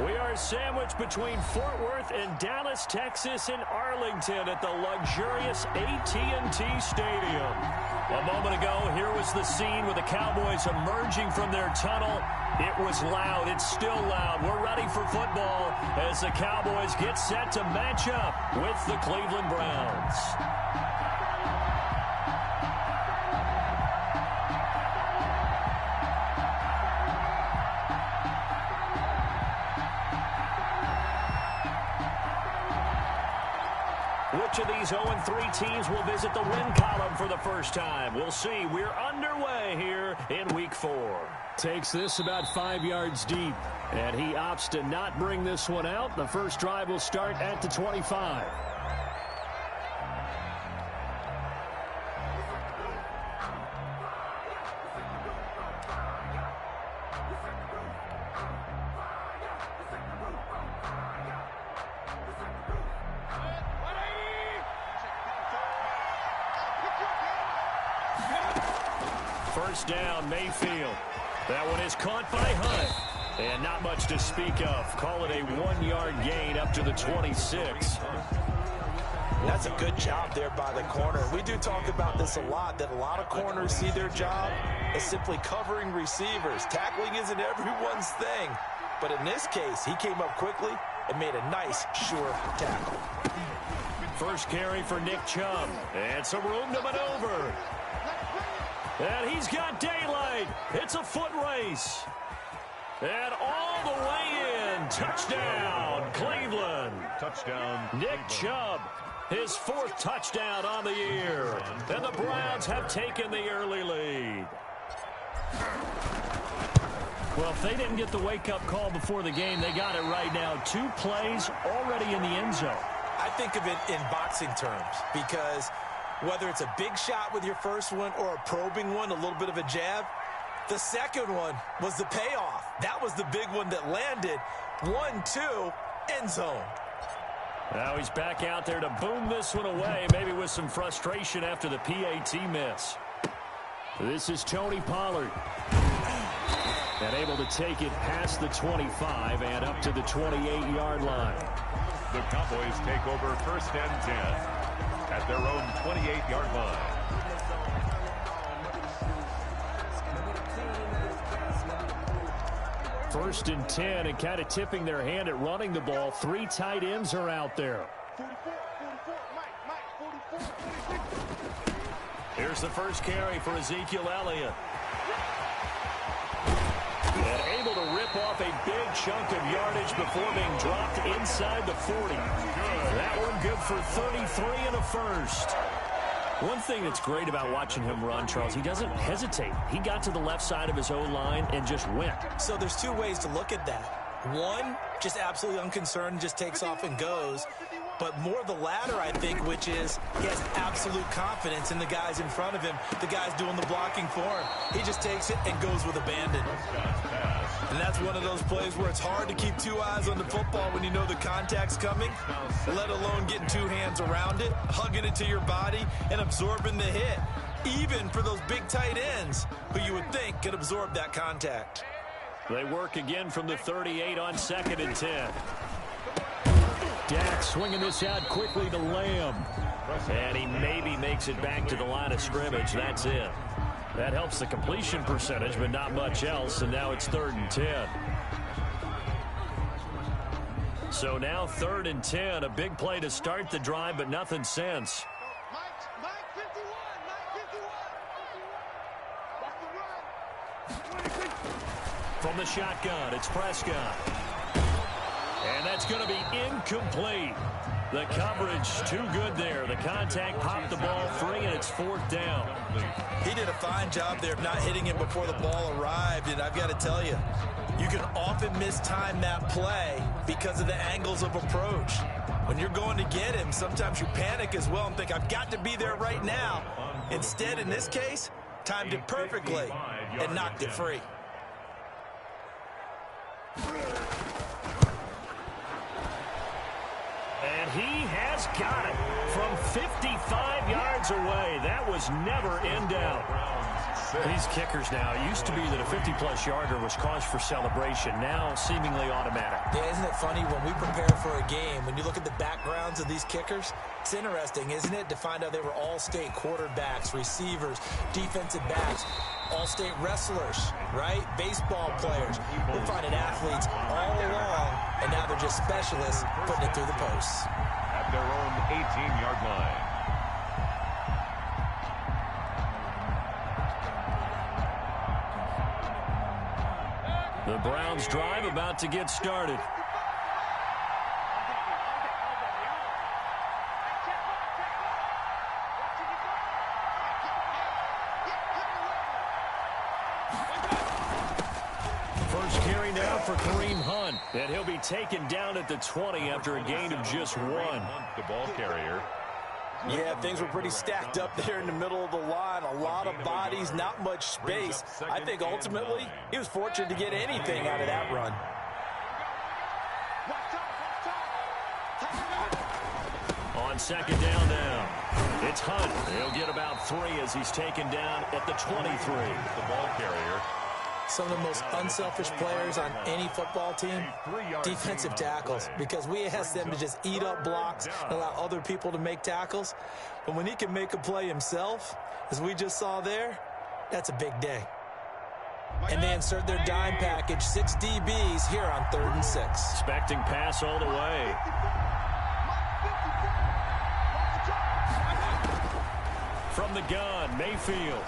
We are sandwiched between Fort Worth and Dallas, Texas, in Arlington at the luxurious AT&T Stadium. A moment ago, here was the scene with the Cowboys emerging from their tunnel. It was loud. It's still loud. We're ready for football as the Cowboys get set to match up with the Cleveland Browns. Which of these 0-3 teams will visit the win column for the first time? We'll see. We're underway here in Week 4. Takes this about 5 yards deep, and he opts to not bring this one out. The first drive will start at the 25. First down, Mayfield. That one is caught by Hunt. And not much to speak of. Call it a 1-yard gain up to the 26. That's a good job there by the corner. We do talk about this a lot, that a lot of corners see their job as simply covering receivers. Tackling isn't everyone's thing. But in this case, he came up quickly and made a nice, sure tackle. First carry for Nick Chubb. And some room to maneuver. And he's got daylight. It's a foot race. And all the way in. Touchdown, Cleveland. Touchdown, Nick Chubb, his 4th touchdown on the year. And the Browns have taken the early lead. Well, if they didn't get the wake-up call before the game, they got it right now. 2 plays already in the end zone. I think of it in boxing terms because whether it's a big shot with your first one or a probing one, a little bit of a jab, the second one was the payoff. That was the big one that landed. 1-2, end zone. Now he's back out there to boom this one away, maybe with some frustration after the PAT miss. This is Tony Pollard. And able to take it past the 25 and up to the 28-yard line. The Cowboys take over 1st and 10 at their own 28-yard line. First and 10, and kind of tipping their hand at running the ball. 3 tight ends are out there. Here's the first carry for Ezekiel Elliott. And able to rip off a big chunk of yardage before being dropped inside the 40. That one good for 33 and a first. One thing that's great about watching him run, Charles, he doesn't hesitate. He got to the left side of his O-line and just went. So there's 2 ways to look at that. One, just absolutely unconcerned, just takes off and goes. But more the latter, I think, which is he has absolute confidence in the guys in front of him, the guys doing the blocking for him. He just takes it and goes with abandon. And that's one of those plays where it's hard to keep 2 eyes on the football when you know the contact's coming, let alone getting 2 hands around it, hugging it to your body, and absorbing the hit, even for those big tight ends who you would think could absorb that contact. They work again from the 38 on 2nd and 10. Dak swinging this out quickly to Lamb. And he maybe makes it back to the line of scrimmage. That's it. That helps the completion percentage, but not much else. And now it's 3rd and 10. So now 3rd and 10. A big play to start the drive, but nothing since. From the shotgun, it's Prescott. And that's going to be incomplete. The coverage too good there. The contact popped the ball free, and it's 4th down. He did a fine job there of not hitting him before the ball arrived, and I've got to tell you, you can often mistime that play because of the angles of approach. When you're going to get him, sometimes you panic as well and think, I've got to be there right now. Instead, in this case, timed it perfectly and knocked it free. And he has got it from 55 yards away. That was never in doubt. 6. These kickers now, it used to be that a 50-plus yarder was cause for celebration. Now, seemingly automatic. Yeah, isn't it funny when we prepare for a game, when you look at the backgrounds of these kickers, it's interesting, isn't it, to find out they were all-state quarterbacks, receivers, defensive backs, all-state wrestlers, right? Baseball players. We're finding athletes all along, and now they're just specialists putting it through the posts. At their own 18-yard line. The Browns' drive about to get started. First carry now for Kareem Hunt, and he'll be taken down at the 20 after a gain of just 1. The ball carrier. Yeah, things were pretty stacked up there in the middle of the line. A lot of bodies, not much space. I think ultimately he was fortunate to get anything out of that run. On second down now, it's Hunt. He'll get about 3 as he's taken down at the 23. The ball carrier. Some of the most unselfish players on any football team, defensive tackles, because we ask them to just eat up blocks and allow other people to make tackles. But when he can make a play himself, as we just saw there, that's a big day. And they insert their dime package, 6 DBs here on 3rd and 6. Expecting pass all the way. From the gun, Mayfield.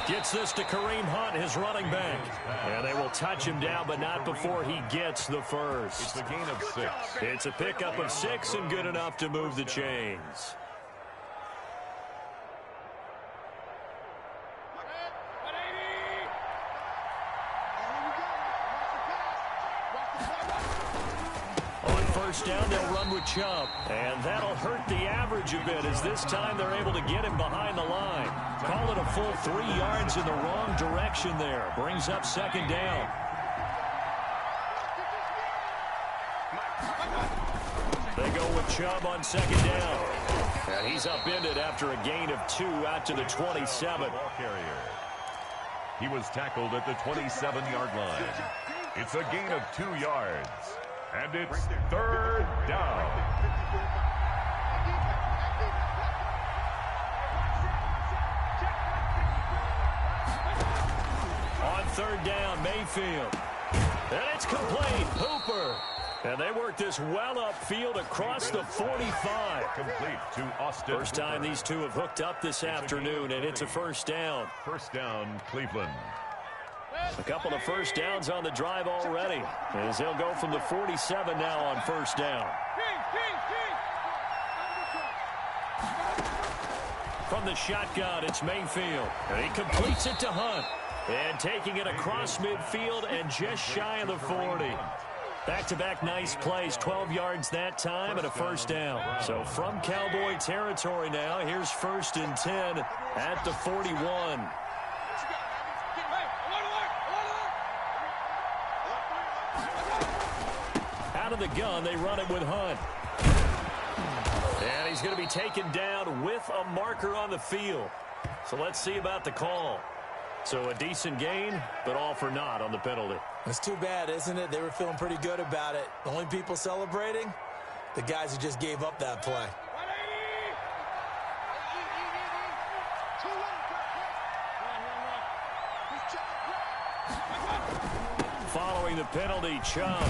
Gets this to Kareem Hunt, his running back. And they will touch him down, but not before he gets the first. It's a gain of 6. It's a pickup of 6 and good enough to move the chains. First down, they'll run with Chubb, and that'll hurt the average a bit as this time they're able to get him behind the line. Call it a full 3 yards in the wrong direction there. Brings up second down. They go with Chubb on second down. And he's upended after a gain of 2 out to the 27. He was tackled at the 27-yard line. It's a gain of 2 yards. And it's 3rd down. On 3rd down, Mayfield. And it's complete. Hooper. And they work this well upfield across the 45. Complete to Austin. First time these two have hooked up this afternoon, and it's a first down. First down, Cleveland. A couple of first downs on the drive already, as they'll go from the 47 now on first down. From the shotgun, it's Mayfield. And he completes it to Hunt. And taking it across midfield and just shy of the 40. Back-to-back nice plays, 12 yards that time and a first down. So from Cowboy territory now, here's 1st and 10 at the 41. Out of the gun, they run it with Hunt. And he's going to be taken down with a marker on the field. So let's see about the call. So a decent gain, but all for naught on the penalty. It's too bad, isn't it? They were feeling pretty good about it. The only people celebrating, the guys who just gave up that play. Following the penalty, Chubb.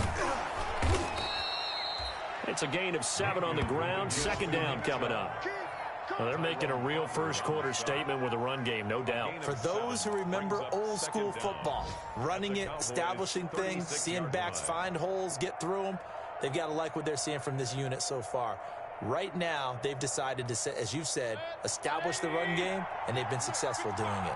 It's a gain of 7 on the ground. Second down coming up. Well, they're making a real first-quarter statement with a run game, no doubt. For those who remember old-school football, running it, establishing things, seeing backs find holes, get through them, they've got to like what they're seeing from this unit so far. Right now, they've decided to, as you've said, establish the run game, and they've been successful doing it.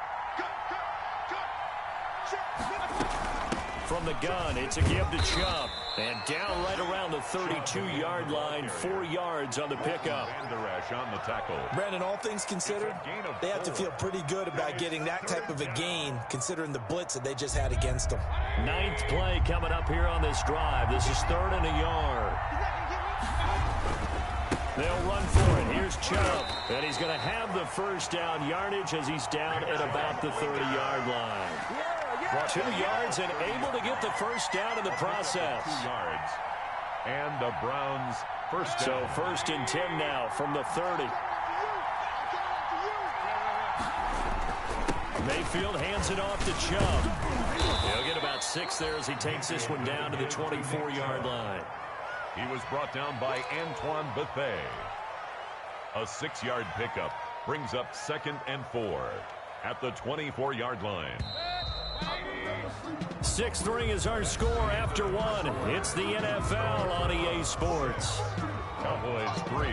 From the gun, it's a give to Chubb. And down right around the 32-yard line, 4 yards on the pickup. On the tackle. Brandon, all things considered, they have to feel pretty good about getting that type of a gain, considering the blitz that they just had against them. 9th play coming up here on this drive. This is 3rd and a yard. They'll run for it. Here's here's Chubb. And he's going to have the first down yardage as he's down at about the 30-yard line. 2 yards and able to get the first down in the process. 2 yards. And the Browns first down. So 1st and 10 now from the 30. Mayfield hands it off to Chubb. He'll get about 6 there as he takes this one down to the 24-yard line. He was brought down by Antoine Bethea. A 6-yard pickup brings up 2nd and 4 at the 24-yard line. 6-3 is our score after 1. It's the NFL on EA Sports. Cowboys 3.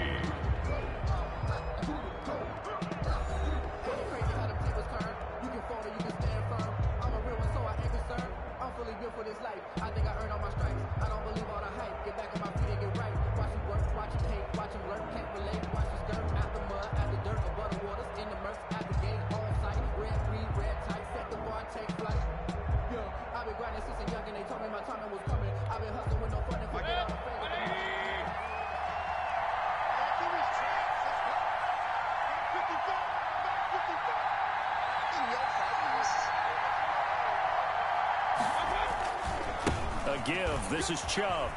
This is Chubb.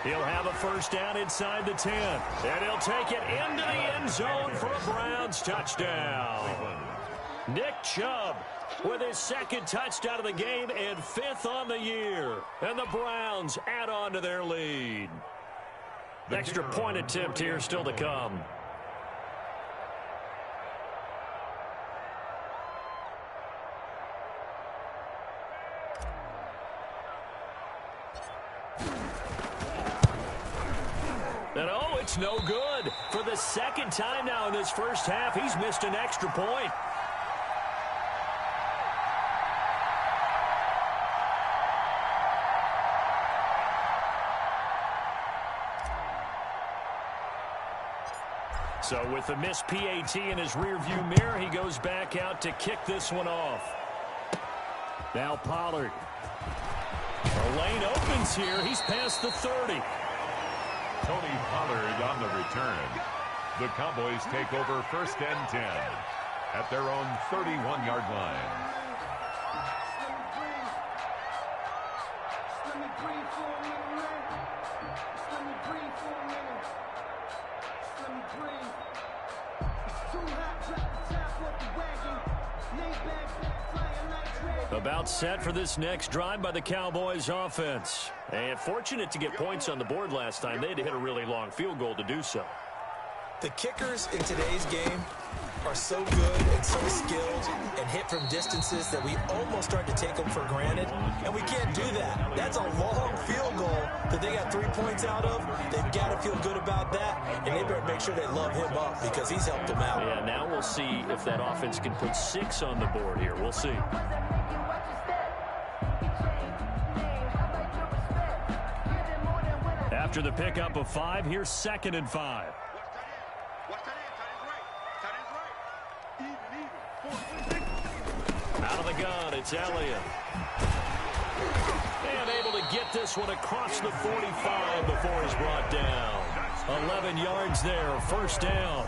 He'll have a first down inside the 10. And he'll take it into the end zone for a Browns touchdown. Nick Chubb with his 2nd touchdown of the game and 5th on the year. And the Browns add on to their lead. Extra point attempt here still to come. And oh, it's no good. For the 2nd time now in this first half, he's missed an extra point. So with the missed PAT in his rearview mirror, he goes back out to kick this one off. Now Pollard. The lane opens here. He's past the 30. Tony Pollard on the return. The Cowboys take over 1st and 10 at their own 31-yard line. About set for this next drive by the Cowboys offense. And fortunate to get points on the board last time. They had to hit a really long field goal to do so. The kickers in today's game are so good and so skilled and hit from distances that we almost start to take them for granted. And we can't do that. That's a long field goal that they got 3 points out of. They've got to feel good about that. And they better make sure they love him up because he's helped them out. Yeah, now we'll see if that offense can put 6 on the board here. We'll see. After the pickup of 5, here's 2nd and 5. Out of the gun, it's Elliott. And able to get this one across the 45 before he's brought down. 11 yards there, 1st down.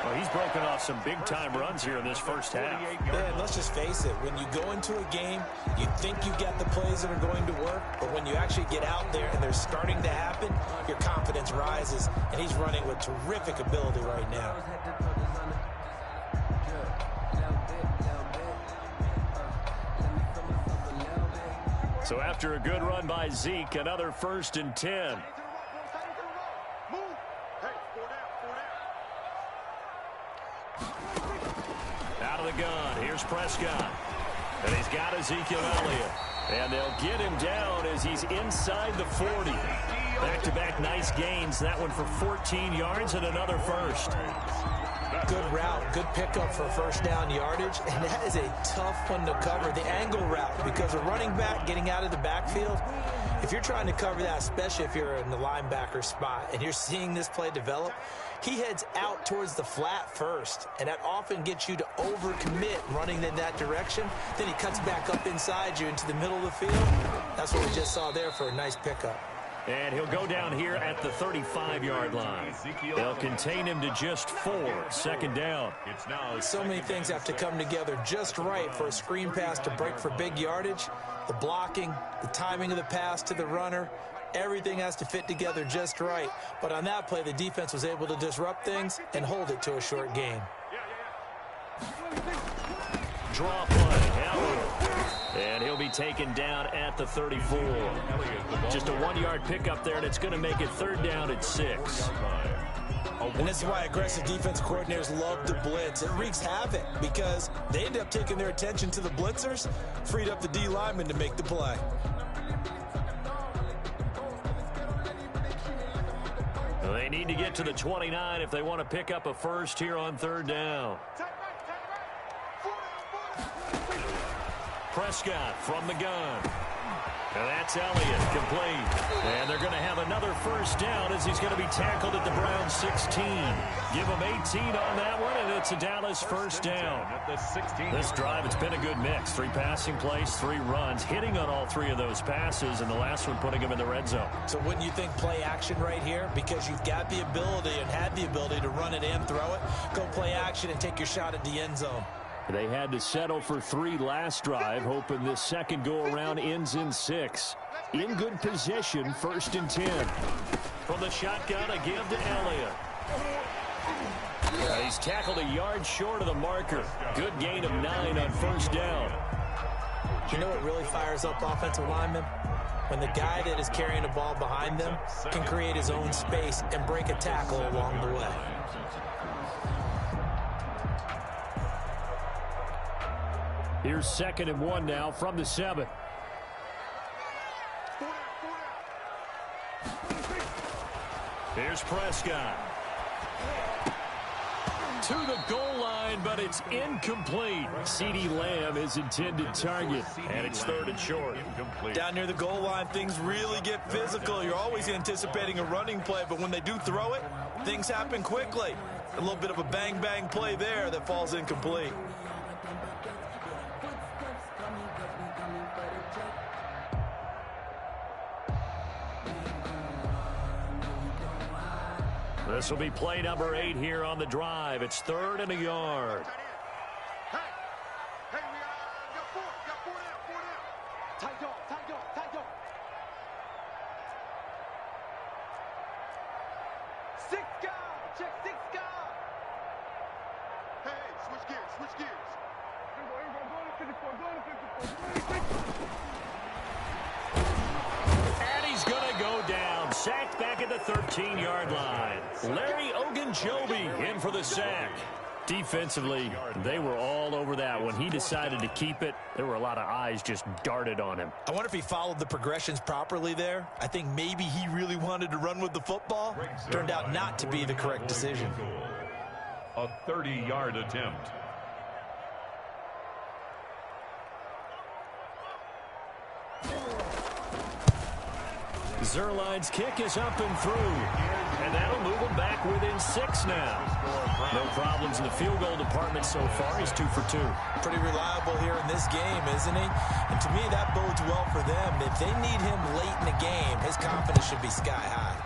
Well, he's broken off some big-time runs here in this first half. Man, let's just face it. When you go into a game, you think you got the plays that are going to work, but when you actually get out there and they're starting to happen, your confidence rises, and he's running with terrific ability right now. So after a good run by Zeke, another 1st and 10. Out of the gun, here's Prescott. And he's got Ezekiel Elliott. And they'll get him down as he's inside the 40. Back-to-back nice gains. That one for 14 yards and another first. Good route, good pickup for 1st down yardage, and that is a tough one to cover, the angle route, because a running back getting out of the backfield, if you're trying to cover that, especially if you're in the linebacker spot, and you're seeing this play develop, he heads out towards the flat first, and that often gets you to overcommit running in that direction. Then he cuts back up inside you into the middle of the field. That's what we just saw there for a nice pickup. And he'll go down here at the 35-yard line. They'll contain him to just 4, second down. So many things have to come together just right for a screen pass to break for big yardage. The blocking, the timing of the pass to the runner, everything has to fit together just right. But on that play, the defense was able to disrupt things and hold it to a short gain. Draw play, Elliott. And he'll be taken down at the 34. Just a 1-yard pickup there, and it's going to make it third down at 6. And this is why aggressive defense coordinators love to blitz. It wreaks havoc because they end up taking their attention to the blitzers, freed up the D lineman to make the play. They need to get to the 29 if they want to pick up a first here on third down. Prescott from the gun. And that's Elliott, complete. And they're going to have another first down as he's going to be tackled at the Browns 16. Give him 18 on that one, and it's a Dallas first down. This drive, it's been a good mix. 3 passing plays, 3 runs, hitting on all 3 of those passes, and the last one putting him in the red zone. So wouldn't you think play action right here? Because you've got the ability and had the ability to run it and throw it. Go play action and take your shot at the end zone. They had to settle for 3 last drive, hoping this second go-around ends in 6. In good position, first and 10. From the shotgun, a give to Elliott. He's tackled a yard short of the marker. Good gain of 9 on first down. You know what really fires up offensive linemen? When the guy that is carrying the ball behind them can create his own space and break a tackle along the way. Here's 2nd and 1 now from the 7. Here's Prescott. To the goal line, but it's incomplete. CeeDee Lamb is intended target, and it's 3rd and short. Down near the goal line, things really get physical. You're always anticipating a running play, but when they do throw it, things happen quickly. A little bit of a bang-bang play there that falls incomplete. This will be play number 8 here on the drive. It's 3rd and a yard. And he's going to go down. Sacked back at the 13-yard line. Larry Ogunjobi in for the sack. Defensively, they were all over that. When he decided to keep it, there were a lot of eyes just darted on him. I wonder if he followed the progressions properly there. I think maybe he really wanted to run with the football. Turned out not to be the correct decision. A 30-yard attempt. Zerline's kick is up and through. And that'll move him back within 6 now. No problems in the field goal department so far. He's 2 for 2. Pretty reliable here in this game, isn't he? And to me, that bodes well for them. If they need him late in the game, his confidence should be sky high.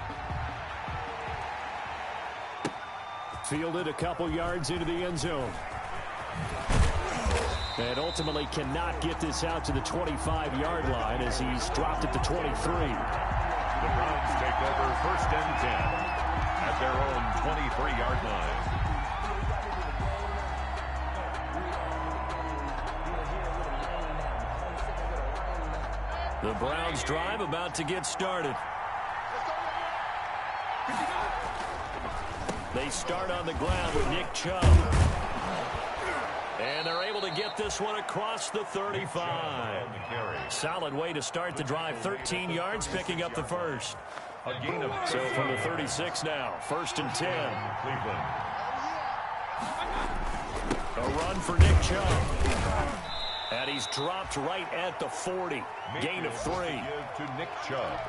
Fielded a couple yards into the end zone. And ultimately cannot get this out to the 25-yard line as he's dropped at the 23. The Browns take over 1st and 10 at their own 23-yard line. The Browns drive about to get started. They start on the ground with Nick Chubb. And they're able to get this one across the 35. Solid way to start the drive. 13 yards, picking up the first. So from the 36 now, 1st and 10. A run for Nick Chubb. And he's dropped right at the 40. Gain of 3. To Nick Chubb.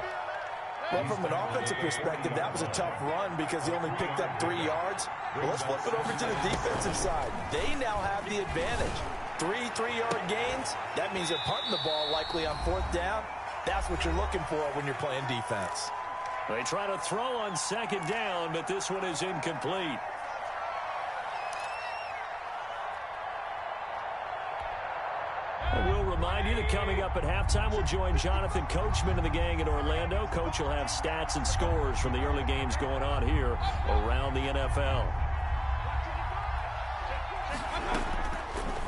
Well, from an offensive perspective, that was a tough run because he only picked up 3 yards. Well, let's flip it over to the defensive side. They now have the advantage. 3 3-yard gains. That means they're punting the ball likely on 4th down. That's what you're looking for when you're playing defense. They try to throw on second down, but this one is incomplete. We'll remind you that coming up at halftime, we'll join Jonathan Coachman and the gang in Orlando. Coach will have stats and scores from the early games going on here around the NFL.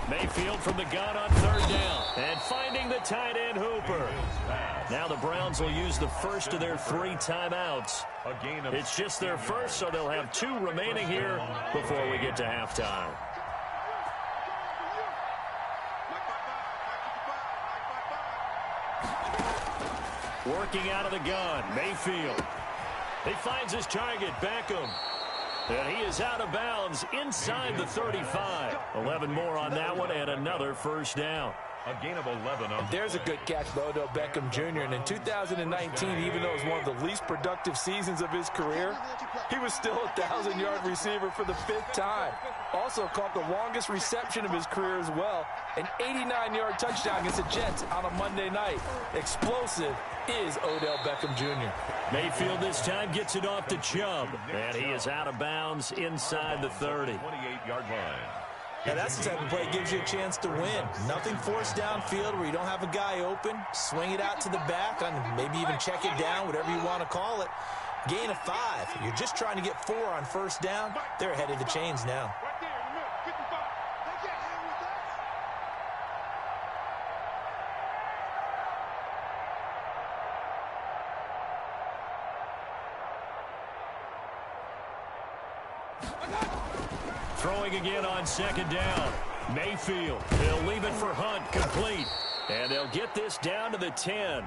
Mayfield from the gun on third down. And finding the tight end Hooper. Now the Browns will use the first of their 3 timeouts. It's just their first, so they'll have 2 remaining here before we get to halftime. Working out of the gun, Mayfield. He finds his target, Beckham. And he is out of bounds inside the 35. 11 more on that one and another first down. A gain of 11. There's a good catch by Odell Beckham Jr. And in 2019, even though it was one of the least productive seasons of his career, he was still a 1,000-yard receiver for the 5th time. Also caught the longest reception of his career as well, an 89-yard touchdown against the Jets on a Monday night. Explosive is Odell Beckham Jr. Mayfield this time gets it off to Chubb, and he is out of bounds inside the 30. 28-yard line. Now that's the type of play that gives you a chance to win. Nothing forced downfield where you don't have a guy open. Swing it out to the back, and maybe even check it down, whatever you want to call it. Gain of 5. You're just trying to get 4 on first down. They're ahead of the chains now. Throwing again on second down. Mayfield. They'll leave it for Hunt, complete. And they'll get this down to the 10.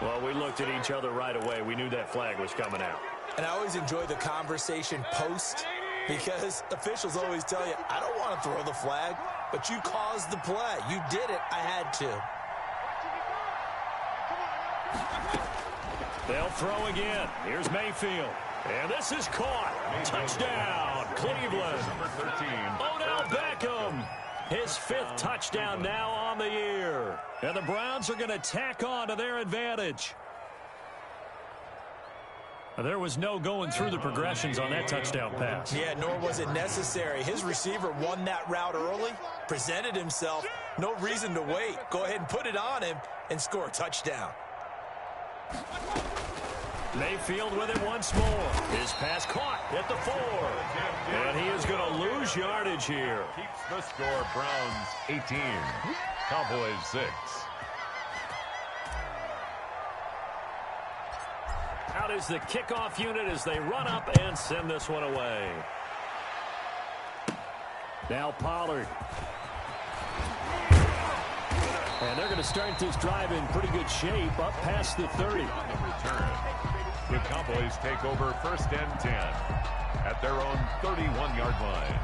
Well, we looked at each other right away. We knew that flag was coming out. And I always enjoy the conversation post because officials always tell you, I don't want to throw the flag, but you caused the play. You did it. I had to. They'll throw again. Here's Mayfield. And this is caught. Touchdown, Cleveland. Number 13. Odell Beckham. His 5th touchdown now on the year. And the Browns are going to tack on to their advantage. There was no going through the progressions on that touchdown pass. Yeah, nor was it necessary. His receiver won that route early, presented himself. No reason to wait. Go ahead and put it on him and score a touchdown. Mayfield with it once more. His pass caught at the 4. And he is going to lose yardage here. Keeps the score. Browns 18. Cowboys 6. Out is the kickoff unit as they run up and send this one away. Now Pollard. And they're going to start this drive in pretty good shape up past the 30. Return. The Cowboys take over first and 10 at their own 31-yard line.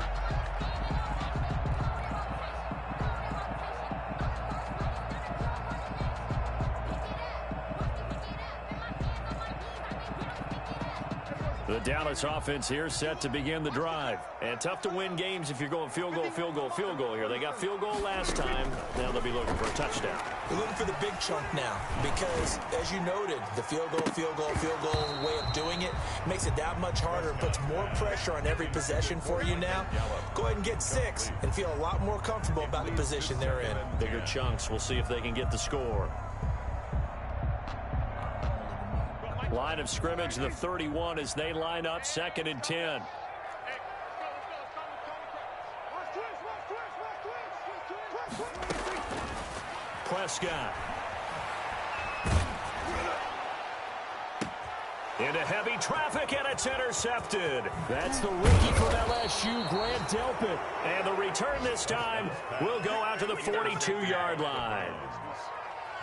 The Dallas offense here set to begin the drive. And tough to win games if you're going field goal, field goal, field goal here. They got field goal last time. Now they'll be looking for a touchdown. We're looking for the big chunk now because, as you noted, the field goal way of doing it makes it that much harder and puts more pressure on every possession for you now. Go ahead and get 6 and feel a lot more comfortable about the position they're in. Bigger chunks. We'll see if they can get the score. Line of scrimmage, the 31 as they line up, 2nd and 10. Prescott. Into heavy traffic, and it's intercepted. That's the rookie from LSU, Grant Delpit. And the return this time will go out to the 42-yard line.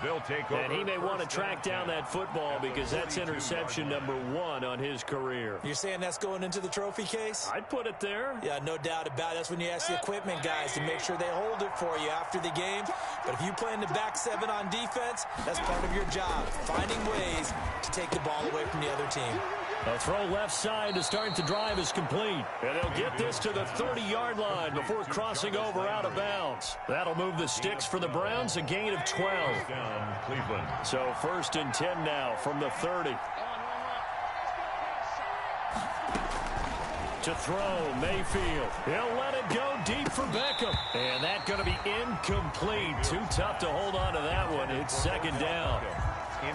They'll take over. And he may want to track down that football because that's interception number 1 on his career. You're saying that's going into the trophy case? I'd put it there. Yeah, no doubt about it. That's when you ask the equipment guys to make sure they hold it for you after the game. But if you play in the back 7 on defense, that's part of your job, finding ways to take the ball away from the other team. A throw left side to start the drive is complete. And they'll get this to the 30-yard line before crossing over out of bounds. That'll move the sticks for the Browns, a gain of 12. Down, Cleveland. So 1st and 10 now from the 30. To throw, Mayfield. He'll let it go deep for Beckham. And that's going to be incomplete. Too tough to hold on to that one. It's 2nd down.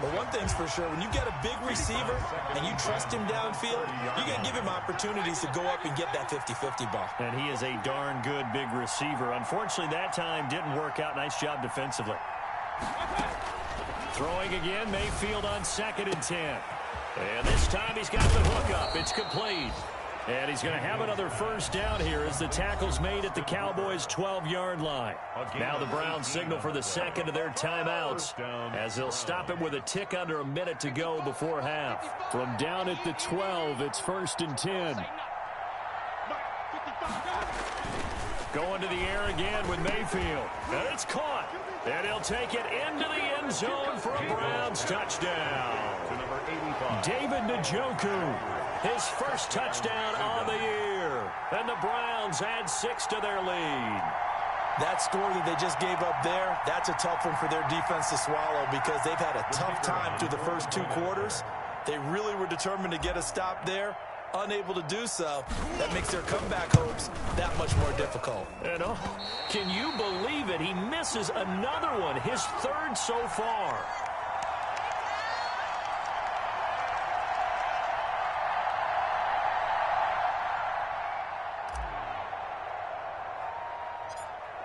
But one thing's for sure, when you get a big receiver and you trust him downfield, you got to give him opportunities to go up and get that 50-50 ball. And he is a darn good big receiver. Unfortunately, that time didn't work out. Nice job defensively. Throwing again, Mayfield on 2nd and 10. And this time he's got the hook up. It's complete. And he's going to have another 1st down here as the tackle's made at the Cowboys' 12-yard line. Now the Browns signal for the 2nd of their timeouts as they'll stop it with a tick under a minute to go before half. From down at the 12, it's 1st and 10. Going to the air again with Mayfield. And it's caught. And he'll take it into the end zone for a Browns touchdown. David Njoku. His 1st touchdown on the year. And the Browns add 6 to their lead. That score that they just gave up there, that's a tough one for their defense to swallow because they've had a tough time through the first 2 quarters. They really were determined to get a stop there. Unable to do so. That makes their comeback hopes that much more difficult. And can you believe it? He misses another one, his 3rd so far.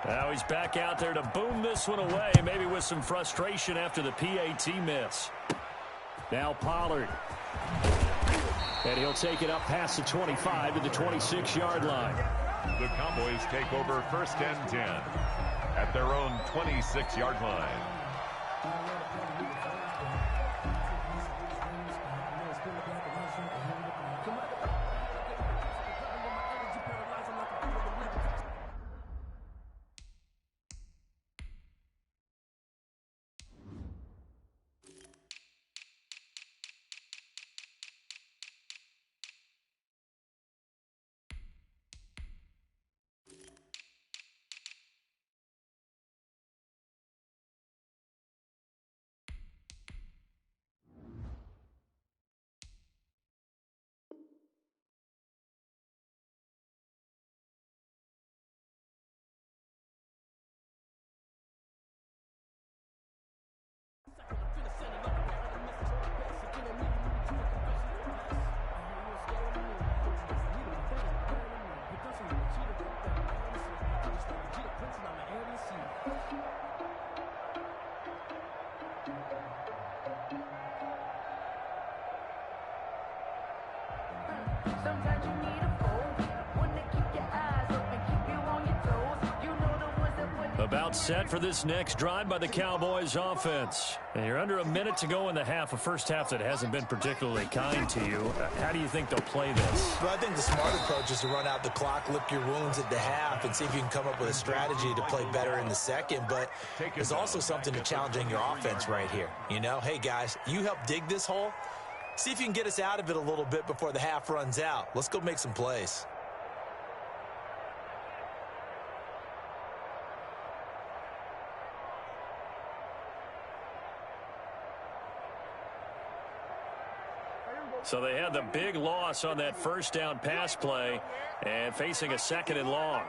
Now he's back out there to boom this one away, maybe with some frustration after the PAT miss. Now Pollard. And he'll take it up past the 25 to the 26-yard line. The Cowboys take over 1st and 10 at their own 26-yard line. About set for this next drive by the Cowboys offense. And you're under a minute to go in the half, a first half that hasn't been particularly kind to you. How do you think they'll play this? Well, I think the smart approach is to run out the clock, lick your wounds at the half, and see if you can come up with a strategy to play better in the second. But there's also something to challenging your offense right here. You know, hey, guys, you help dig this hole. See if you can get us out of it a little bit before the half runs out. Let's go make some plays. So they had the big loss on that 1st down pass play and facing a 2nd and long.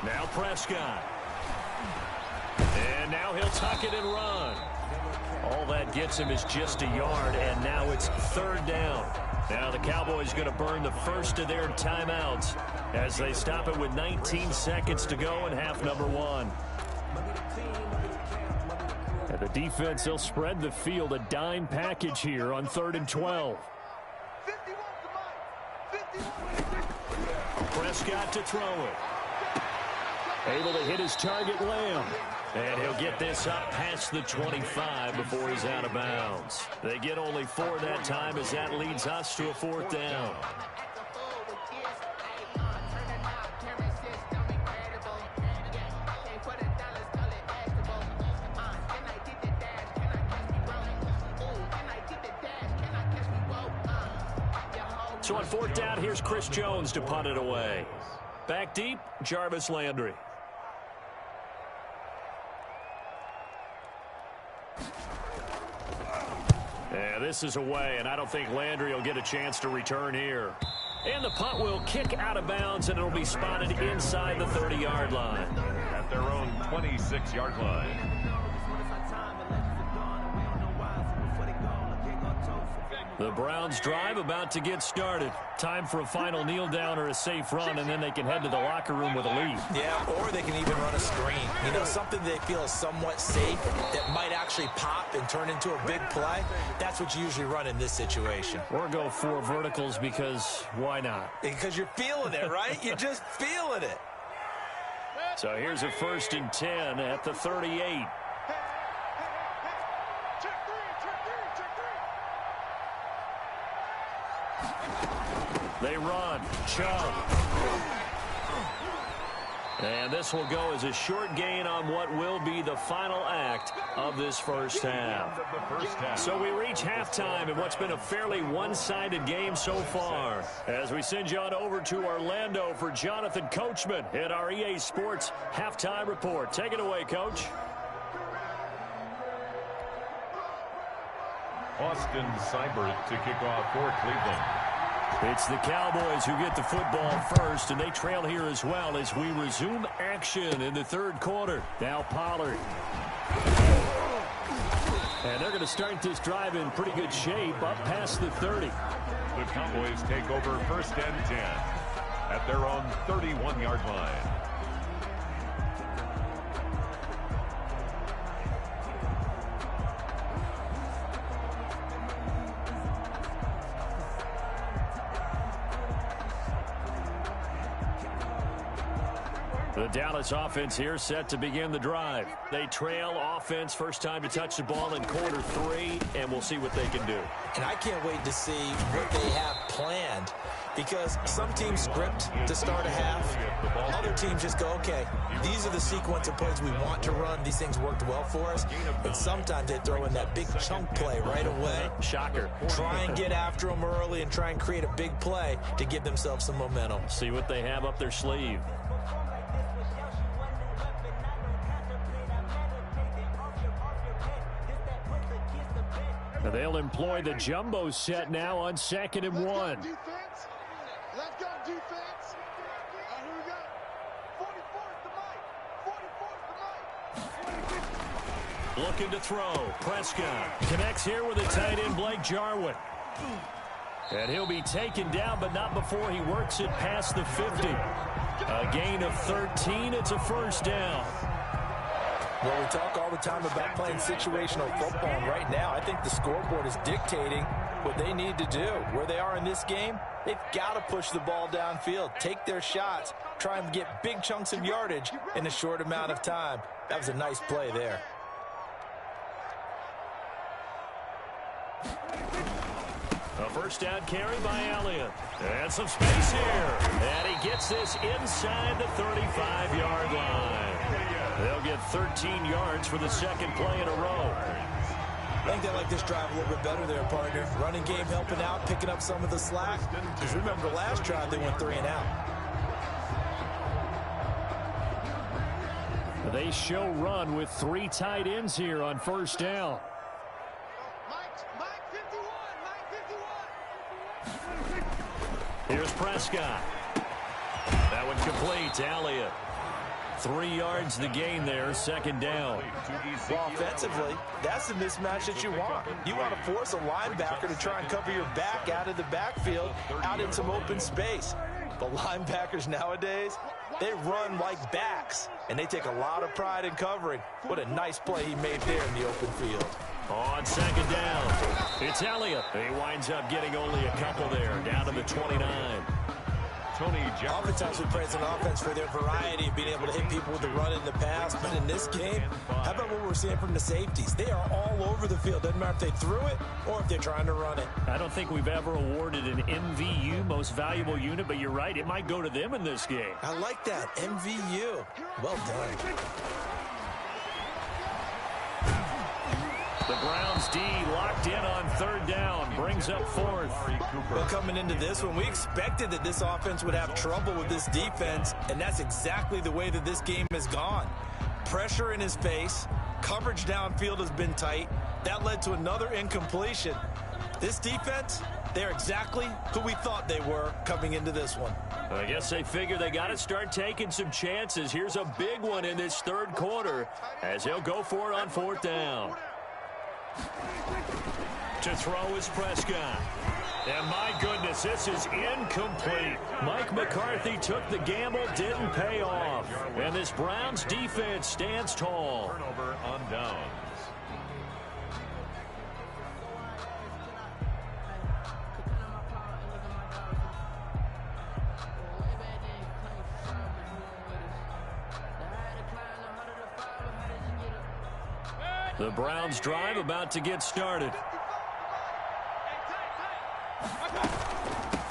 Now Prescott. And now he'll tuck it and run. All that gets him is just a yard, and now it's 3rd down. Now the Cowboys going to burn the 1st of their timeouts as they stop it with 19 seconds to go in half number 1. And the defense, they'll spread the field, a dime package here on 3rd and 12. Prescott to throw it. Able to hit his target, Lamb. And he'll get this up past the 25 before he's out of bounds. They get only 4 that time as that leads us to a 4th down. So on fourth down, here's Chris Jones to punt it away. Back deep, Jarvis Landry. Yeah, this is away, and I don't think Landry will get a chance to return here. And the punt will kick out of bounds, and it'll be spotted inside the 30-yard line. At their own 26-yard line. The Browns drive about to get started. Time for a final kneel down or a safe run, and then they can head to the locker room with a lead. Yeah, or they can even run a screen. You know, something they feel is somewhat safe that might actually pop and turn into a big play. That's what you usually run in this situation. Or go 4 verticals because why not? Because you're feeling it, right? You're just feeling it. So here's a 1st and 10 at the 38. They run. Chubb. And this will go as a short gain on what will be the final act of this first half. So we reach halftime in what's been a fairly one-sided game so far. As we send you on over to Orlando for Jonathan Coachman at our EA Sports Halftime Report. Take it away, Coach. Austin Seibert to kick off for Cleveland. It's the Cowboys who get the football first, and they trail here as well as we resume action in the third quarter. Now Pollard. And they're going to start this drive in pretty good shape up past the 30. The Cowboys take over 1st and 10 at their own 31-yard line. The Dallas offense here set to begin the drive. They trail offense, first time to touch the ball in quarter 3, and we'll see what they can do. And I can't wait to see what they have planned, because some teams script to start a half. Other teams just go, okay, these are the sequence of plays we want to run. These things worked well for us. And sometimes they throw in that big chunk play right away. Shocker. Try and get after them early and try and create a big play to give themselves some momentum. See what they have up their sleeve. They'll employ the jumbo set now on 2nd and 1. Let's go defense. Here we go. 44's the mic. 44's the mic. Looking to throw. Prescott connects here with a tight end, Blake Jarwin. And he'll be taken down, but not before he works it past the 50. A gain of 13. It's a first down. Well, we talk all the time about playing situational football, and right now I think the scoreboard is dictating what they need to do. Where they are in this game, they've got to push the ball downfield, take their shots, try and get big chunks of yardage in a short amount of time. That was a nice play there. A first down carry by Elliott. And some space here. And he gets this inside the 35-yard line. They'll get 13 yards for the second play in a row. I think they like this drive a little bit better there, partner. Running game helping out, picking up some of the slack. Because remember, the last drive they went 3 and out. They show run with 3 tight ends here on first down. Mike 51. Here's Prescott. That one complete to Elliott. 3 yards the gain there, second down. Well, offensively, that's the mismatch that you want. You want to force a linebacker to try and cover your back out of the backfield, out in some open space. The linebackers nowadays, they run like backs, and they take a lot of pride in covering. What a nice play he made there in the open field. On second down, it's Elliott. He winds up getting only a couple there, down to the 29. Oftentimes we praise an offense for their variety of being able to hit people with the run in the pass, but in this game, how about what we're seeing from the safeties? They are all over the field. Doesn't matter if they threw it or if they're trying to run it. I don't think we've ever awarded an MVU, most valuable unit, but you're right, it might go to them in this game. I like that, MVU. Well done. The Browns D locked in on third down, brings up fourth. Well, coming into this one, we expected that this offense would have trouble with this defense, and that's exactly the way that this game has gone. Pressure in his face, coverage downfield has been tight. That led to another incompletion. This defense, they're exactly who we thought they were coming into this one. I guess they figure they got to start taking some chances. Here's a big one in this third quarter as he'll go for it on fourth down. To throw is Prescott. And my goodness, this is incomplete. Mike McCarthy took the gamble, didn't pay off. And this Browns defense stands tall. Turnover on downs. The Browns drive about to get started.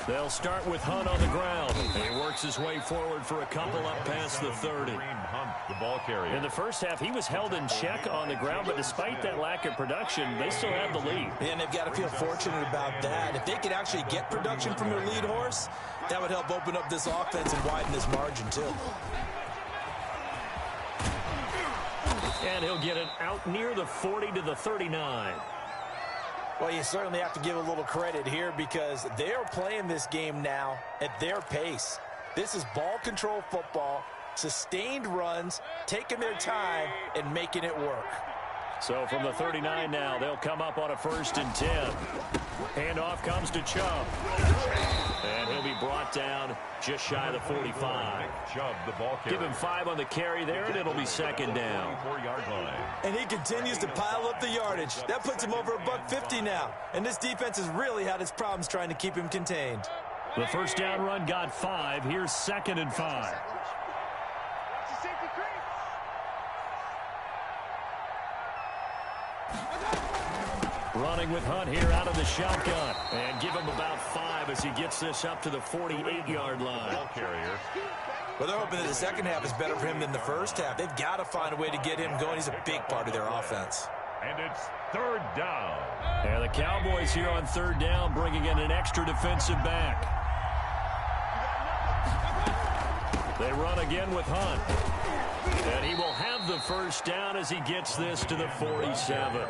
They'll start with Hunt on the ground. He works his way forward for a couple up past the 30. The ball carrier. In the first half, he was held in check on the ground, but despite that lack of production, they still have the lead. And they've got to feel fortunate about that. If they could actually get production from their lead horse, that would help open up this offense and widen this margin, too. And he'll get it out near the 40 to the 39. Well, you certainly have to give a little credit here because they're playing this game now at their pace. This is ball control football, sustained runs, taking their time, and making it work. So from the 39 now, they'll come up on a 1st and 10. Handoff comes to Chubb. And he'll be brought down just shy of the 45. Chubb, the ball carrier. Give him 5 on the carry there, and it'll be 2nd down. 4-yard line. And he continues to pile up the yardage. That puts him over $150 now. And this defense has really had its problems trying to keep him contained. The first down run got 5. Here's 2nd and 5. Running with Hunt here out of the shotgun. And give him about 5 as he gets this up to the 48-yard line. Ball carrier. Well, they're hoping that the second half is better for him than the first half. They've got to find a way to get him going. He's a big part of their offense. And it's 3rd down. And the Cowboys here on 3rd down bringing in an extra defensive back. They run again with Hunt. And he will have the first down as he gets this to the 47.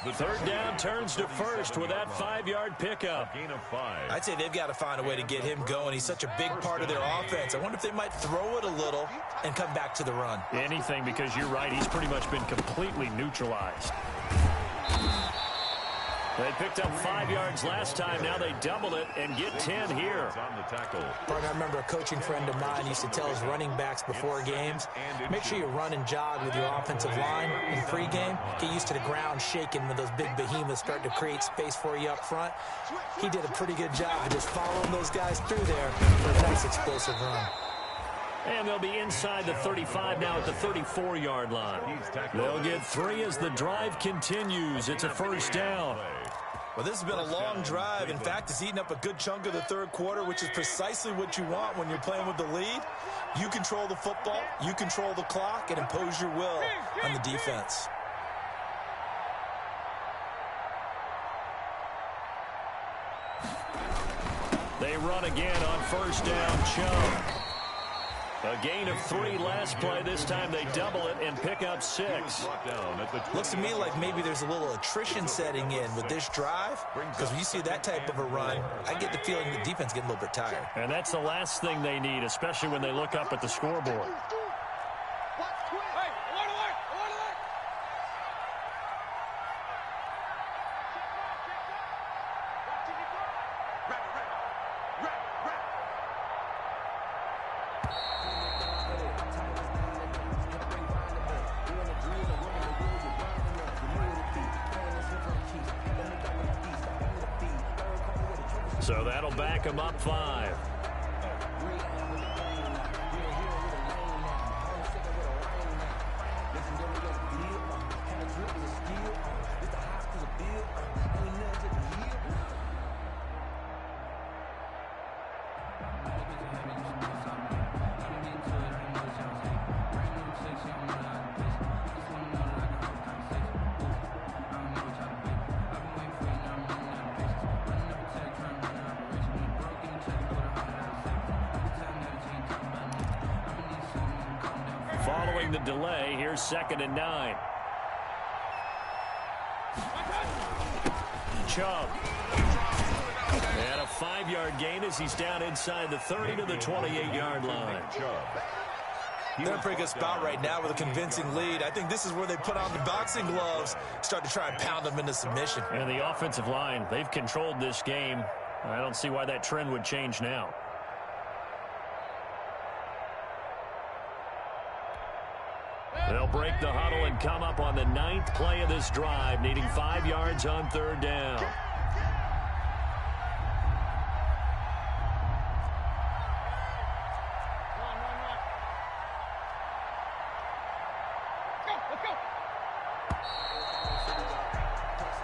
The 3rd down turns to 1st with that 5-yard pickup. Gain of 5. I'd say they've got to find a way to get him going. He's such a big part of their offense. I wonder if they might throw it a little and come back to the run. Anything, because you're right, he's pretty much been completely neutralized. They picked up 5 yards last time. Now they doubled it and get 10 here. On the tackle. Partner, I remember a coaching friend of mine used to tell his running backs before games, make sure you run and jog with your offensive line in pregame. Get used to the ground shaking when those big behemoths start to create space for you up front. He did a pretty good job of just following those guys through there for a nice explosive run. And they'll be inside the 35 now at the 34-yard line. They'll get 3 as the drive continues. It's a 1st down. Well, this has been a long drive. In fact, it's eaten up a good chunk of the 3rd quarter, which is precisely what you want when you're playing with the lead. You control the football, you control the clock, and impose your will on the defense. They run again on 1st down. Chubb. A gain of 3 last play. This time they double it and pick up 6. Looks to me like maybe there's a little attrition setting in with this drive, because when you see that type of a run, I get the feeling the defense getting a little bit tired. And that's the last thing they need, especially when they look up at the scoreboard. So that'll back them up 5. Following the delay, here's 2nd and 9. Chubb. And a 5-yard gain as he's down inside the 30 to the 28-yard line. They're in a pretty good spot right now with a convincing lead. I think this is where they put on the boxing gloves, start to try and pound them into submission. And the offensive line, they've controlled this game. I don't see why that trend would change now. They'll break the huddle and come up on the 9th play of this drive, needing 5 yards on 3rd down.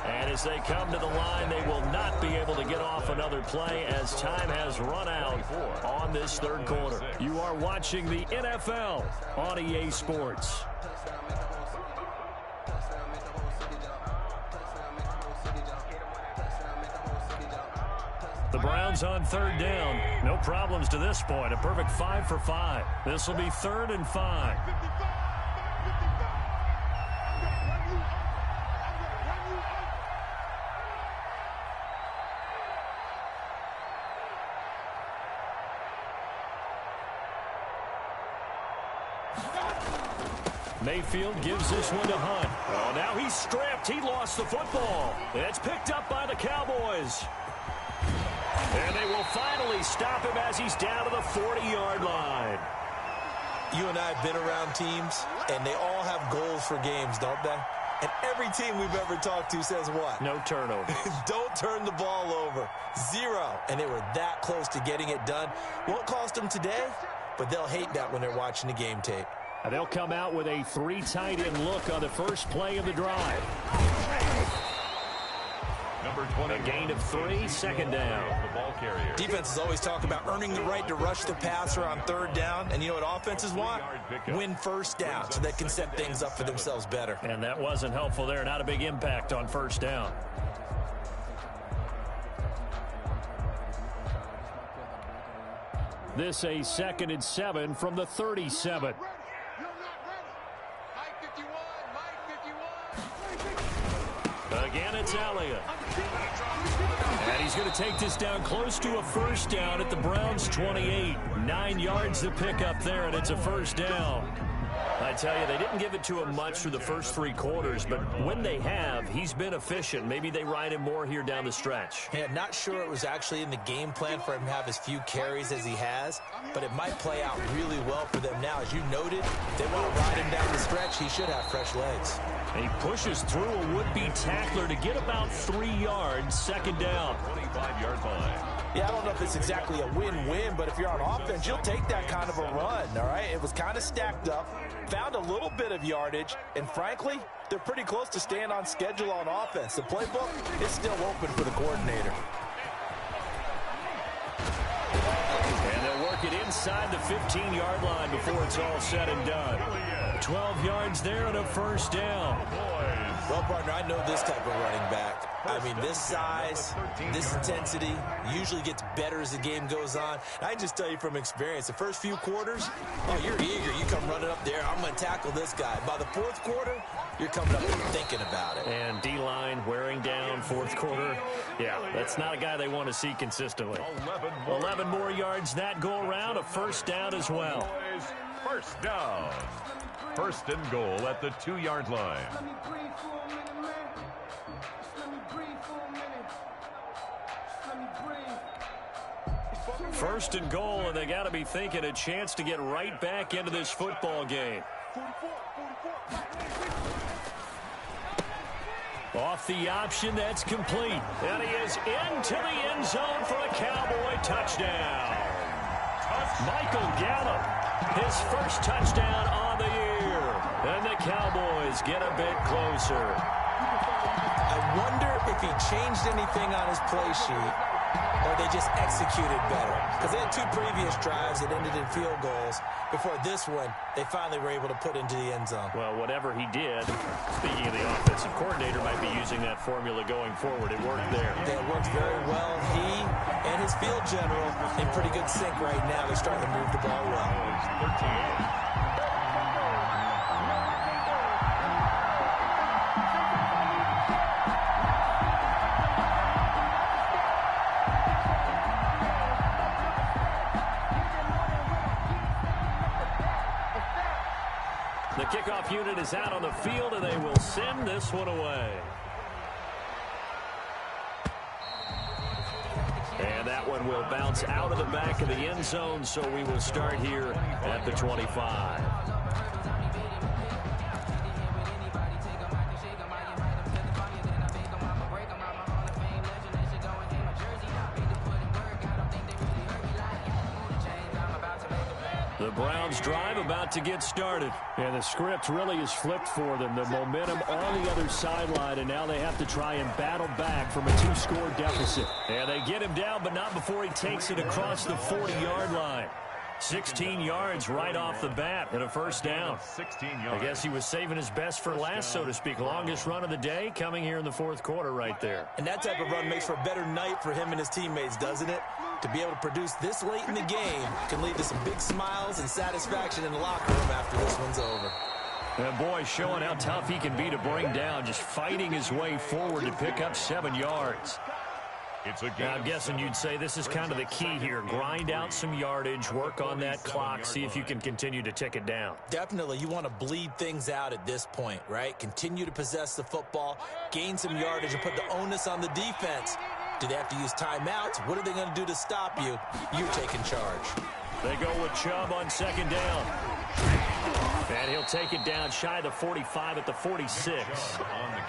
And as they come to the line, they will not be able to get off another play as time has run out on this 3rd quarter. You are watching the NFL on EA Sports. The Browns on 3rd down. No problems to this point. A perfect 5 for 5. This will be 3rd and 5. Mayfield gives this one to Hunt. Oh, now he's stripped. He lost the football. It's picked up by the Cowboys. And they will finally stop him as he's down to the 40-yard line. You and I have been around teams, and they all have goals for games, don't they? And every team we've ever talked to says what? No turnovers. Don't turn the ball over. 0. And they were that close to getting it done. Won't cost them today, but they'll hate that when they're watching the game tape. They'll come out with a 3 tight end look on the first play of the drive. Number 20. A gain of 3, 2nd down. The ball carrier. Defenses always talk about earning the right to rush the passer on 3rd down. And you know what offenses want? Win 1st down so they can set things up for themselves better. And that wasn't helpful there. Not a big impact on 1st down. This a 2nd and 7 from the 37. Again, it's Elliott. And he's going to take this down close to a 1st down at the Browns' 28. 9 yards to pick up there, and it's a 1st down. I tell you, they didn't give it to him much through the first 3 quarters, but when they have, he's been efficient. Maybe they ride him more here down the stretch. Yeah, not sure it was actually in the game plan for him to have as few carries as he has, but it might play out really well for them now. As you noted, if they want to ride him down the stretch, he should have fresh legs. And he pushes through a would-be tackler to get about 3 yards, 2nd down. 25-yard line. Yeah, I don't know if it's exactly a win-win, but if you're on offense, you'll take that kind of a run, all right? It was kind of stacked up, found a little bit of yardage, and frankly, they're pretty close to staying on schedule on offense. The playbook is still open for the coordinator. And they'll work it inside the 15-yard line before it's all said and done. 12 yards there and a 1st down. Well, partner, I know this type of running back. I mean, this size, this intensity usually gets better as the game goes on. I can just tell you from experience, the first few quarters, oh, you're eager. You come running up there, I'm going to tackle this guy. By the 4th quarter, you're coming up and thinking about it. And D-line wearing down 4th quarter. Yeah, that's not a guy they want to see consistently. 11 more yards that go around, a 1st down as well. 1st down. 1st and goal at the 2-yard line. 1st and goal, and they got to be thinking a chance to get right back into this football game. Off the option, that's complete. And he is into the end zone for a Cowboy touchdown. Michael Gallup, his 1st touchdown on the year. And the Cowboys get a bit closer. I wonder if he changed anything on his play sheet or they just executed better. Because they had 2 previous drives that ended in field goals. Before this one, they finally were able to put into the end zone. Well, whatever he did, speaking of the offensive coordinator, might be using that formula going forward. It worked there. It worked very well. He and his field general in pretty good sync right now. They're starting to move the ball well. The kickoff unit is out on the field, and they will send this one away. And that one will bounce out of the back of the end zone, so we will start here at the 25. The Browns drive about to get started. And the script really is flipped for them. The momentum on the other sideline, and now they have to try and battle back from a 2-score deficit. And they get him down, but not before he takes it across the 40-yard line. 16 yards right off the bat and a first down. 16 yards. I guess he was saving his best for last, so to speak. Longest run of the day coming here in the fourth quarter right there. And that type of run makes for a better night for him and his teammates, doesn't it? To be able to produce this late in the game can lead to some big smiles and satisfaction in the locker room after this one's over. And boy, showing how tough he can be to bring down, just fighting his way forward to pick up 7 yards. Now, I'm guessing you'd say this is kind of the key here. Grind out some yardage, work on that clock, see if you can continue to tick it down. Definitely. You want to bleed things out at this point, right? Continue to possess the football, gain some yardage, and put the onus on the defense. Do they have to use timeouts? What are they going to do to stop you? You're taking charge. They go with Chubb on second down. And he'll take it down shy of the 45 at the 46.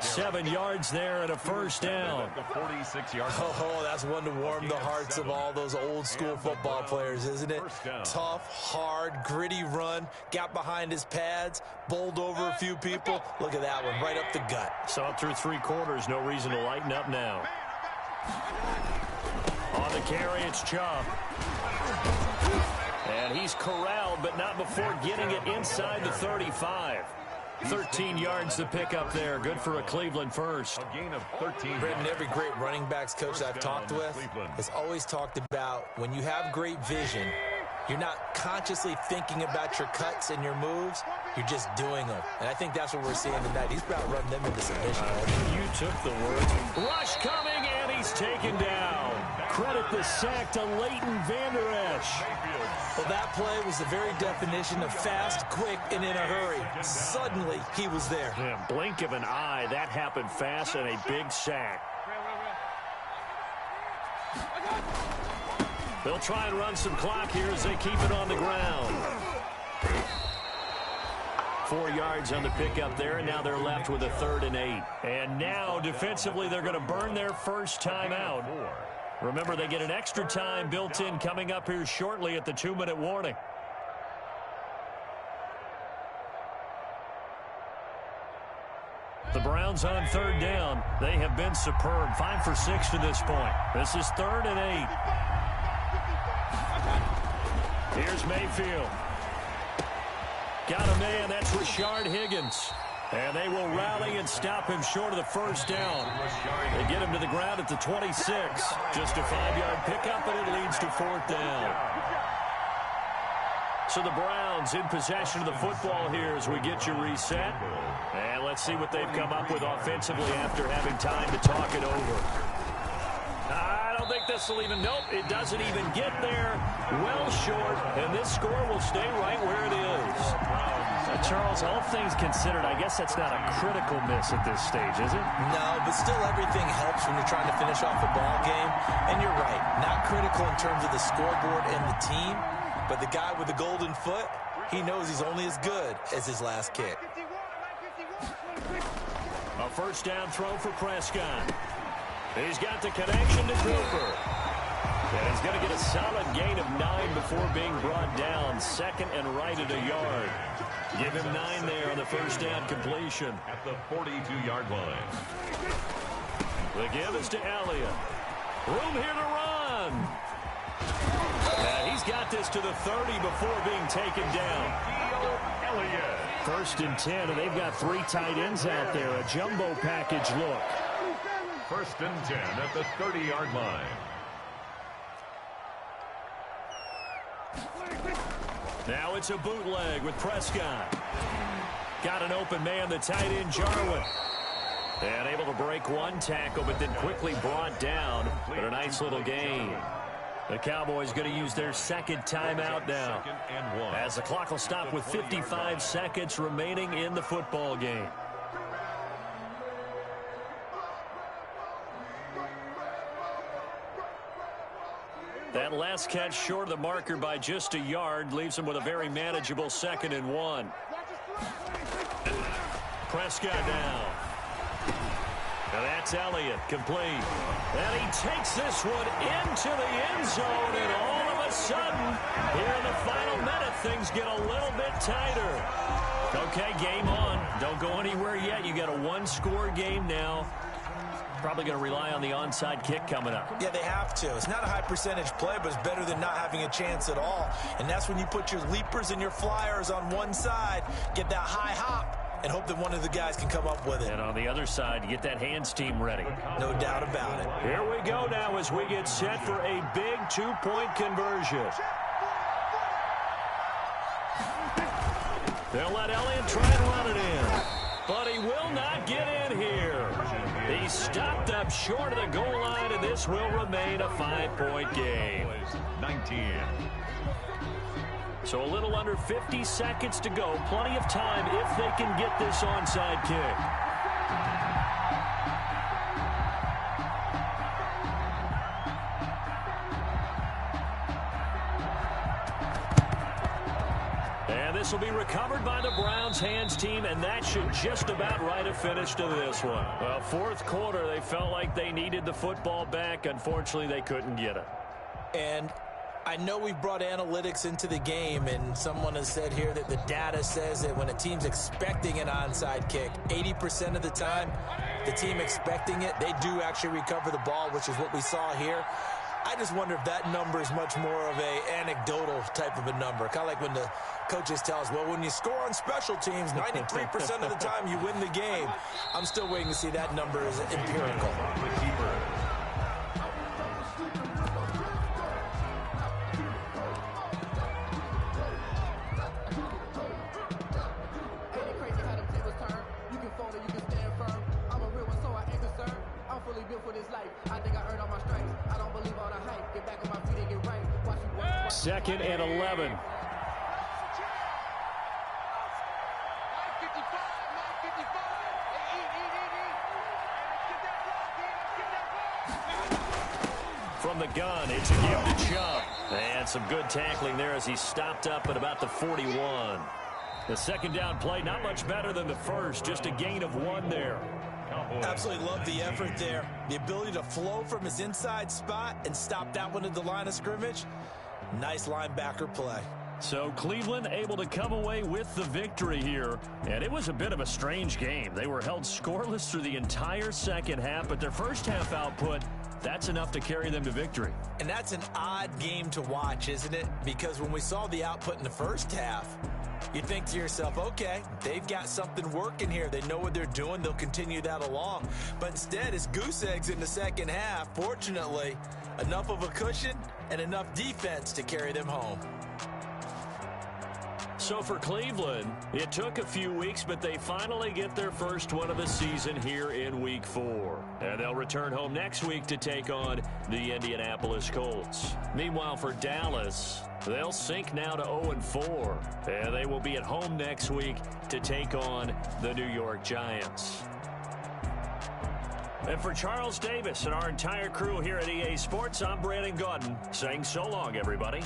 7 yards there and a first down. Oh, that's one to warm the hearts of all those old school football players, isn't it? Tough, hard, gritty run. Got behind his pads, bowled over a few people. Look at that one, right up the gut. Saw it through 3 quarters. No reason to lighten up now. On the carry, it's Chubb. And he's corralled, but not before getting it inside the 35. 13 yards to pick up there. Good for a Cleveland first. A gain of 13. Brendan, every great running backs coach I've talked with has always talked about when you have great vision, you're not consciously thinking about your cuts and your moves. You're just doing them. And I think that's what we're seeing tonight. He's about running them into submission. You took the words. Rush coming, and he's taken down. Credit the sack to Leighton Vander Esch. Well, that play was the very definition of fast, quick, and in a hurry. Suddenly, he was there. Yeah, blink of an eye. That happened fast and a big sack. They'll try and run some clock here as they keep it on the ground. 4 yards on the pickup there, and now they're left with a 3rd and 8. And now, defensively, they're going to burn their first time out. Remember, they get an extra time built in coming up here shortly at the 2-minute warning. The Browns on 3rd down. They have been superb. 5 for 6 to this point. This is 3rd and 8. Here's Mayfield. Got a man. That's Rashard Higgins. And they will rally and stop him short of the first down. They get him to the ground at the 26. Just a 5-yard pickup, and it leads to 4th down. So the Browns in possession of the football here as we get you reset. And let's see what they've come up with offensively after having time to talk it over. I don't think this will even, nope, it doesn't even get there. Well short, and this score will stay right where it is. Charles, all things considered, I guess that's not a critical miss at this stage, is it? No, but still everything helps when you're trying to finish off a ball game. And you're right, not critical in terms of the scoreboard and the team, but the guy with the golden foot, he knows he's only as good as his last kick. A first down throw for Prescott. He's got the connection to Cooper. And he's going to get a solid gain of 9 before being brought down. 2nd and right at a yard. Give him 9 there on the first down completion. At the 42-yard line. The give is to Elliott. Room here to run. And he's got this to the 30 before being taken down. Elliott. 1st and 10, and they've got 3 tight ends out there. A jumbo package look. 1st and 10 at the 30-yard line. Now it's a bootleg with Prescott. Got an open man, the tight end, Jarwin. And able to break 1 tackle, but then quickly brought down. But a nice little gain. The Cowboys going to use their second timeout now, as the clock will stop with 55 seconds remaining in the football game. That last catch short of the marker by just a yard leaves him with a very manageable 2nd and 1. Prescott down. Now that's Elliott, complete. And he takes this one into the end zone, and all of a sudden, here in the final minute, things get a little bit tighter. Okay, game on. Don't go anywhere yet. You got a one-score game now. Probably going to rely on the onside kick coming up. Yeah, they have to. It's not a high percentage play, but it's better than not having a chance at all. And that's when you put your leapers and your flyers on one side, get that high hop, and hope that one of the guys can come up with it. And on the other side, you get that hands team ready. No doubt about it. Here we go now as we get set for a big two-point conversion. They'll let Elliott try and run it in, but he will not get in here. He's stopped up short of the goal line, and this will remain a 5-point game. 19. So a little under 50 seconds to go. Plenty of time if they can get this onside kick. And this will be recovered by the Browns hands team, and that should just about write a finish to this one. Well, fourth quarter, they felt like they needed the football back. Unfortunately, they couldn't get it. And I know we've brought analytics into the game, and someone has said here that the data says that when a team's expecting an onside kick, 80% of the time, the team expecting it, they do actually recover the ball, which is what we saw here. I just wonder if that number is much more of a anecdotal type of a number. Kind of like when the coaches tell us, well, when you score on special teams, 93% of the time you win the game. I'm still waiting to see that number is empirical. Second and 11. From the gun, it's a give to Chubb. And some good tackling there as he stopped up at about the 41. The second down play, not much better than the first, just a gain of 1 there. Absolutely love the effort there. The ability to flow from his inside spot and stop that one at the line of scrimmage. Nice linebacker play. So Cleveland able to come away with the victory here. And it was a bit of a strange game. They were held scoreless through the entire second half, but their first half output, that's enough to carry them to victory. And that's an odd game to watch, isn't it? Because when we saw the output in the first half, you think to yourself, okay, they've got something working here. They know what they're doing. They'll continue that along. But instead, it's goose eggs in the second half. Fortunately, enough of a cushion and enough defense to carry them home. So for Cleveland, it took a few weeks, but they finally get their first one of the season here in Week 4. And they'll return home next week to take on the Indianapolis Colts. Meanwhile, for Dallas, they'll sink now to 0-4. And they will be at home next week to take on the New York Giants. And for Charles Davis and our entire crew here at EA Sports, I'm Brandon Gaudin saying so long, everybody.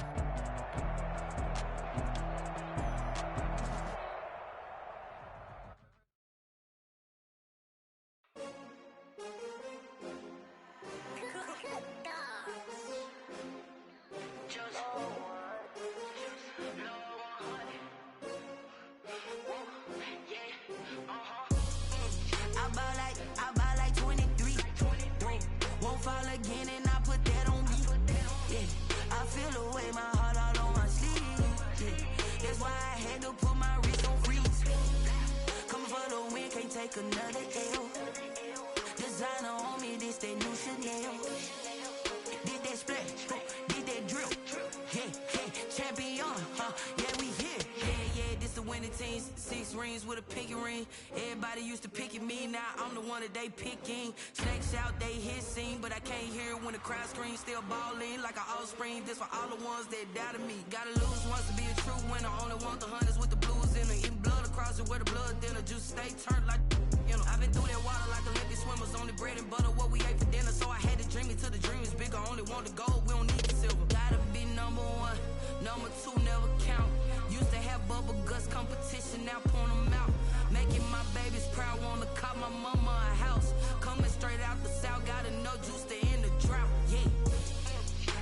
winning teams, 6 rings with a pinky ring. Everybody used to pick at me, now I'm the one that they picking. Snakes out, they hit scene, but I can't hear when the crowd screams. Still balling like an offspring. This for all the ones that doubted me. Gotta lose once to be a true winner. Only want the hunters with the blues in it. Eating blood across it where the blood dinner. Juice stay turned like, you know. I've been through that water like Olympic swimmers. Only bread and butter, what we ate for dinner. So I had to dream it till the dream is bigger. Only want the gold, we don't need the silver. Gotta be number 1, number 2 never count. Used to have bubble guts competition, now point them out. Making my babies proud, wanna cop my mama a house. Coming straight out the south, gotta know juice to end the drought. Yeah,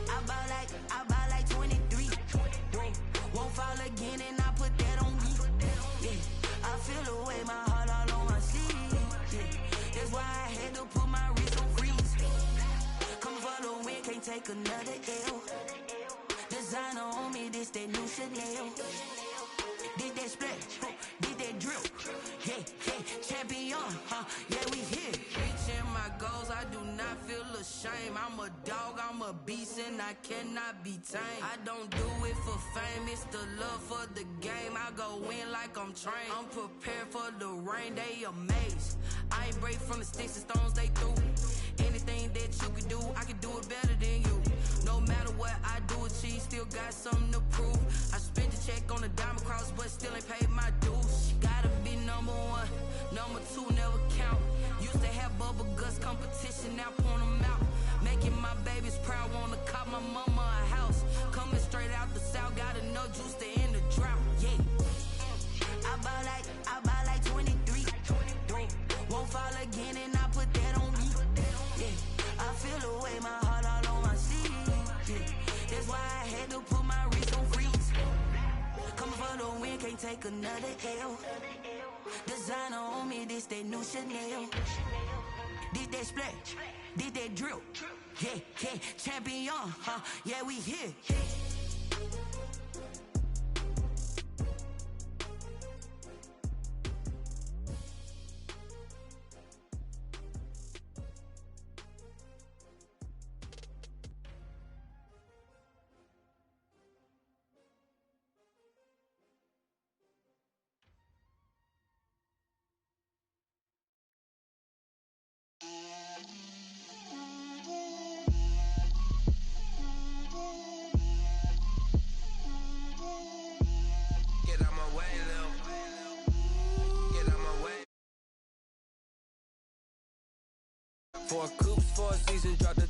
I buy like 23. Won't fall again and I put that on me. Yeah, I feel the way, my heart all on my sleeve. Yeah, that's why I had to put my wrist on freeze. Come for the win, can't take another L. Designer on me, this that new Chanel. Did that splash, did that drill. Yeah, champion, yeah, we here. Reaching my goals, I do not feel ashamed. I'm a dog, I'm a beast, and I cannot be tamed. I don't do it for fame, it's the love for the game. I go in like I'm trained. I'm prepared for the rain, they amazed. I ain't break from the sticks and stones they threw. Anything that you can do, I can do it better than you. No matter what I do achieve, still got something to prove. I spent the check on the diamond cross, but still ain't paid my dues. Gotta be number 1, number 2 never count. Used to have bubble guts competition, now point them out. Making my babies proud, wanna cop my mama a house. Coming straight out the south, gotta know juice to end the drought. Yeah, I buy like 23. Won't fall again and I put that on me. Yeah, I feel the way, my heart all on my sleeve. Yeah, that's why I had to put my wrist on freeze. Coming for the win, can't take another L. Designer on me, this that new Chanel. Did that splash, did that drill. Yeah, champion, yeah, we here. Four coops, 4 seasons, dropped